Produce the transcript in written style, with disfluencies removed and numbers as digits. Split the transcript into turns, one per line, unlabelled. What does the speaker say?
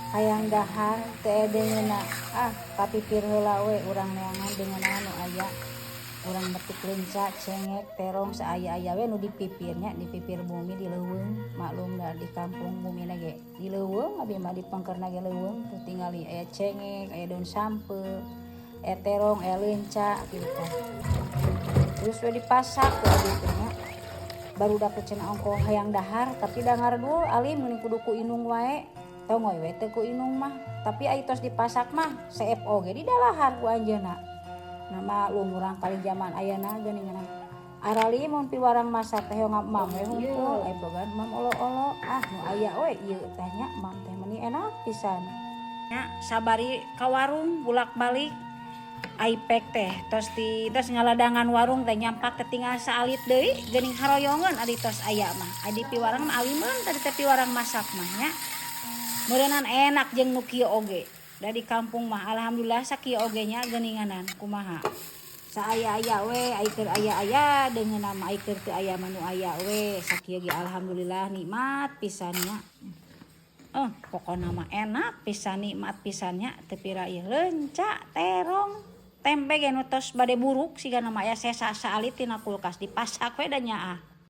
hayang dahar teu deungeuna kapipir heula we urang neangan dengan anu aya urang metik leunca cengek terong saaya-aya we nu dipipirnya di pipir bumi di leuweung maklum da di kampung bumina ge di leuweung abi mah di pangkerna ge leuweung teu tingali aya cengek aya daun sampeu aya terong aya leunca kitu tah terus we dipasak ku abi teh nya barudak cenah ongko hayang dahar tapi da ngardul alim meuning kudu ku inung wae tongoy we teu ku inung mah tapi ai tos dipasak mah seep oge di dalahar ku anjeunna nama lumurang kali zaman ayana geuningan arali mun piwarang masak teh ngap mam we hungkul aya bogan mam olo-olo nu aya we ieu teh nya mam teh meuni enak pisan nya sabari ka warung bulak-balik ai pek teh tos ngaladangan warung teh nyampak ketinggal saalit deui geuning haroyongeun adi tos aya mah adi piwarang mah alimeun tadi teh piwarang masak mah nya meureunnan enak jeung nu kieu oge da di kampung mah alhamdulillah sakieu oge nya geuninganan kumaha saaya-aya we ai keur aya-aya deungeunna mah ai keur teu aya mah nu aya we sakieu ge alhamdulillah nikmat pisan nya pokona mah enak pisan nikmat pisannya teu pira ieu leunca terong tempe ge nu tos bade buruk sigana mah aya sesa saalit tina kulkas dipasak we da nyaah